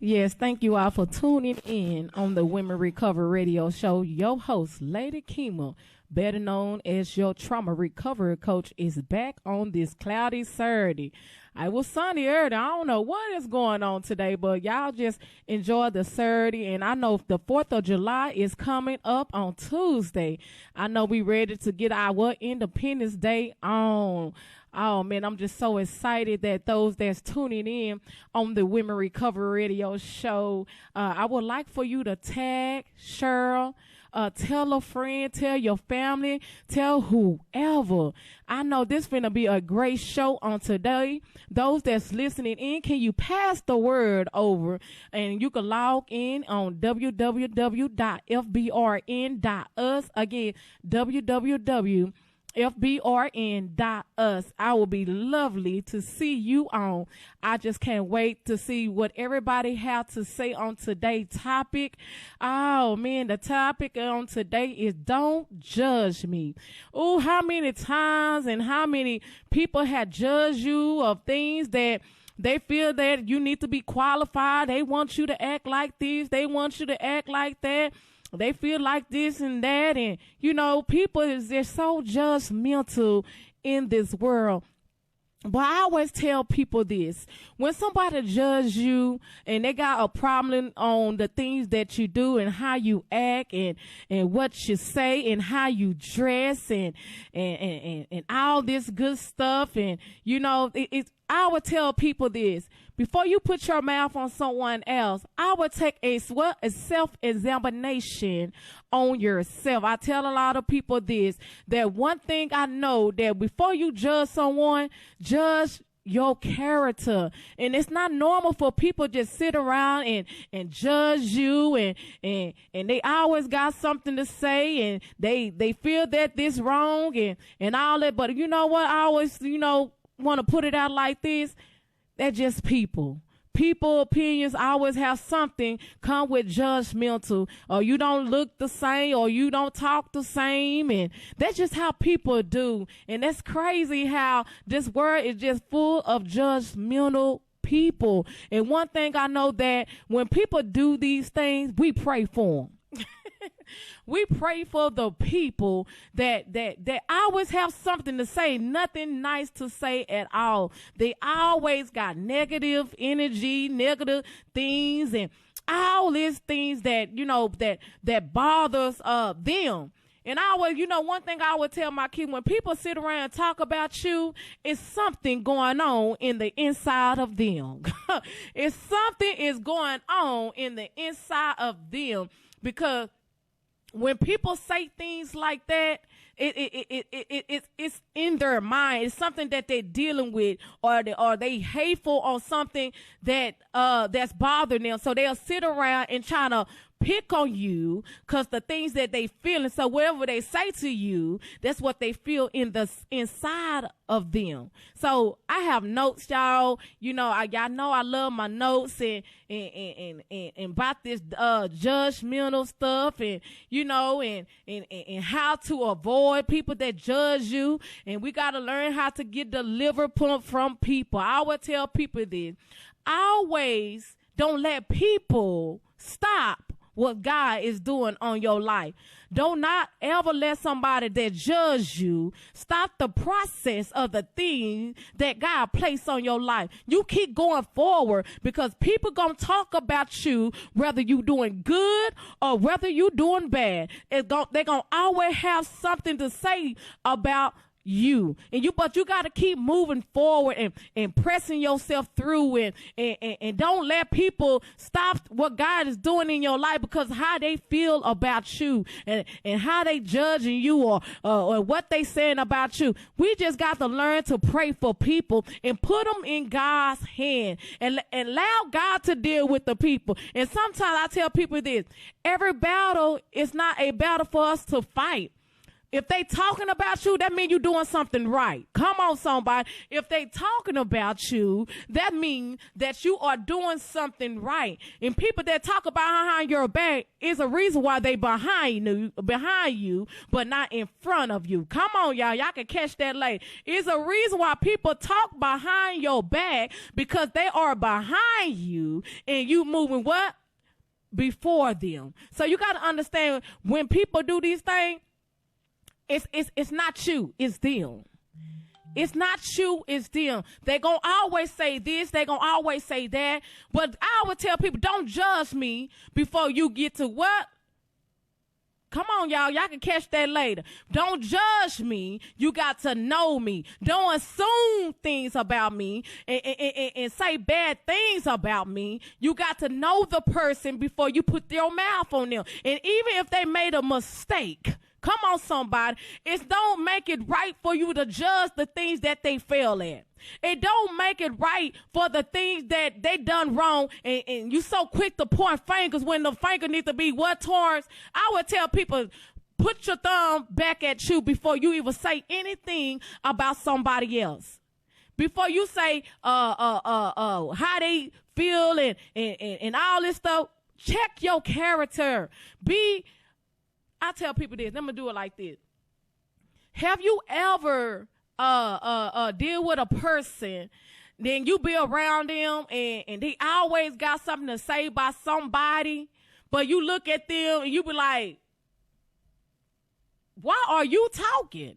Yes, thank you all for tuning in on the Women Recover Radio Show. Your host, Lady Kema, better known as your trauma recovery coach, is back on this cloudy Saturday. I was sunny earlier. I don't know what is going on today, but y'all just enjoy the Saturday. And I know the 4th of July is coming up on Tuesday. I know we ready to get our Independence Day on. Oh man, I'm just so excited that those that's tuning in on the Women Recovery Radio Show, I would like for you to tag Cheryl, tell a friend, tell your family, tell whoever. I know this finna be a great show on today. Those that's listening in, can you pass the word over? And you can log in on www.fbrn.us. Again, www.fbrn.us. I will be lovely to see you on. I just can't wait to see what everybody have to say on today's topic. Oh man, the topic on today is don't judge me. Oh, how many times and how many people have judged you of things that they feel that you need to be qualified. They want you to act like this. They want you to act like that. They feel like this and that. And, you know, people they're so judgmental in this world. But I always tell people this, when somebody judge you and they got a problem on the things that you do and how you act and what you say and how you dress and all this good stuff. And, you know, I would tell people this, before you put your mouth on someone else, I would take a self-examination on yourself. I tell a lot of people this, that one thing I know, that before you judge someone, judge your character. And it's not normal for people just sit around and judge you and they always got something to say and they feel that this wrong and all that. But you know what? I always, want to put it out like this. They're just people. People opinions always have something come with judgmental, or you don't look the same, or you don't talk the same. And that's just how people do. And that's crazy how this world is just full of judgmental people. And one thing I know, that when people do these things, we pray for them. We pray for the people that always have something to say, nothing nice to say at all. They always got negative energy, negative things, and all these things that, that bothers them. And I always, one thing I would tell my kids, when people sit around and talk about you, it's something going on in the inside of them. It's something is going on in the inside of them, because when people say things like that, it's in their mind. It's something that they're dealing with, or they hateful on something that's bothering them. So they'll sit around and try to pick on you because the things that they feel. And so whatever they say to you, that's what they feel in the inside of them. So I have notes, y'all. Y'all know I love my notes and about this judgmental stuff, and and how to avoid people that judge you. And we got to learn how to get delivered from people. I would tell people this: always don't let people stop what God is doing on your life. Do not ever let somebody that judge you stop the process of the thing that God placed on your life. You keep going forward, because people gonna talk about you, whether you doing good or whether you doing bad. They're gonna always have something to say about you. But you got to keep moving forward and pressing yourself through, and don't let people stop what God is doing in your life because how they feel about you and how they judging you or what they saying about you. We just got to learn to pray for people and put them in God's hand and allow God to deal with the people. And sometimes I tell people this: every battle is not a battle for us to fight. If they talking about you, that means you're doing something right. Come on, somebody. If they talking about you, that means that you are doing something right. And people that talk about behind your back is a reason why they behind you, but not in front of you. Come on, y'all. Y'all can catch that later. It's a reason why people talk behind your back, because they are behind you and you moving what? Before them. So you got to understand, when people do these things, it's not you, it's them. It's not you, it's them. They gonna always say this, they gonna always say that. But I would tell people, don't judge me before you get to what? Come on, y'all. Y'all can catch that later. Don't judge me. You got to know me. Don't assume things about me and say bad things about me. You got to know the person before you put your mouth on them. And even if they made a mistake, come on, somebody, it don't make it right for you to judge the things that they fail at. It don't make it right for the things that they done wrong, and you so quick to point fingers when the finger needs to be what towards. I would tell people, put your thumb back at you before you even say anything about somebody else. Before you say how they feel and all this stuff, check your character. I tell people this. I'm gonna do it like this. Have you ever deal with a person, then you be around them and they always got something to say about somebody, but you look at them and you be like, why are you talking?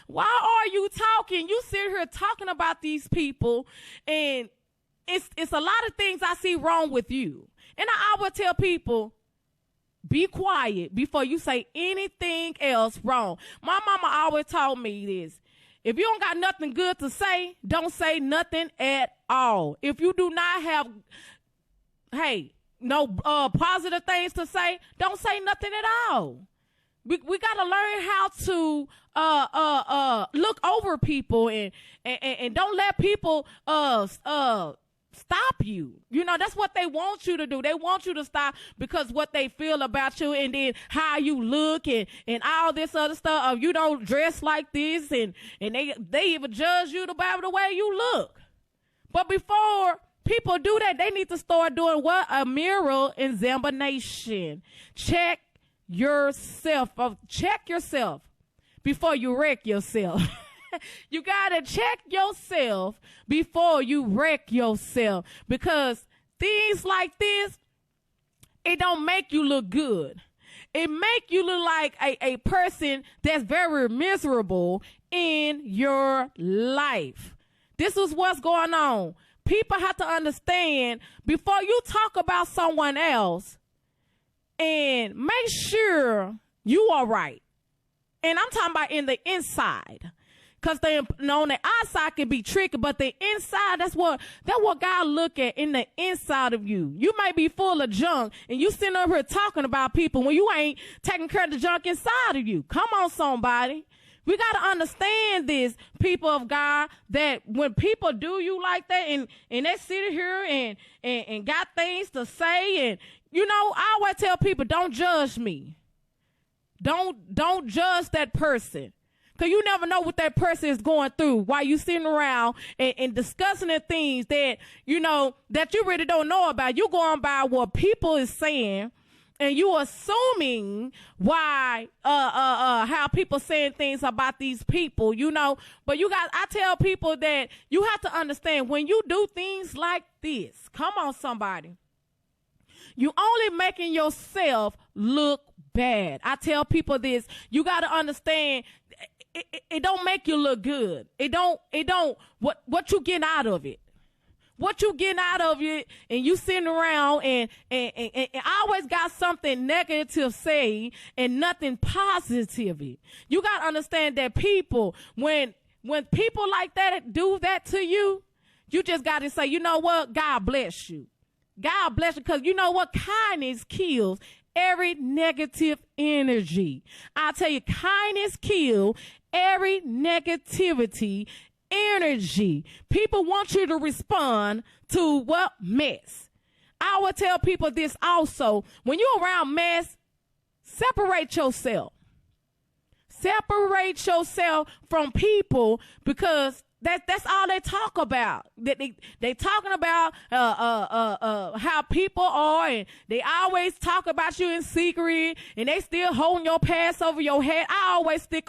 Why are you talking? You sit here talking about these people, and it's a lot of things I see wrong with you. And I would tell people, be quiet before you say anything else wrong. My mama always told me this. If you don't got nothing good to say, don't say nothing at all. If you do not have, no positive things to say, don't say nothing at all. We got to learn how to look over people and don't let people stop you. You know, that's what they want you to do. They want you to stop because what they feel about you, and then how you look and all this other stuff. You don't dress like this, and they even judge you about the way you look. But before people do that, they need to start doing what? A mirror examination. Check yourself. Check yourself before you wreck yourself. You got to check yourself before you wreck yourself, because things like this, it don't make you look good. It make you look like a person that's very miserable in your life. This is what's going on. People have to understand, before you talk about someone else, and make sure you are right. And I'm talking about in the inside. Because on the outside can be tricky, but the inside, that's what God look at in the inside of you. You might be full of junk, and you sitting over here talking about people when you ain't taking care of the junk inside of you. Come on, somebody. We got to understand this, people of God, that when people do you like that, and they sit here and got things to say, and, you know, I always tell people, don't judge me. Don't judge that person. Because you never know what that person is going through while you sitting around and discussing the things that, you know, that you really don't know about. You going by what people is saying, and you assuming why, how people saying things about these people, you know. But I tell people that you have to understand, when you do things like this, come on, somebody, you only making yourself look bad. I tell people this, you got to understand, it don't make you look good. It don't, what you getting out of it? What you getting out of it, and you sitting around and always got something negative to say and nothing positive. You got to understand that people, when people like that do that to you, you just got to say, you know what? God bless you. God bless you, because you know what? Kindness kills every negative energy. I tell you, kindness kills every negativity energy. People want you to respond to what? Mess. I would tell people this also. When you're around mess, separate yourself. Separate yourself from people, because that's all they talk about. They talking about how people are, and they always talk about you in secret, and they still holding your past over your head. I always stick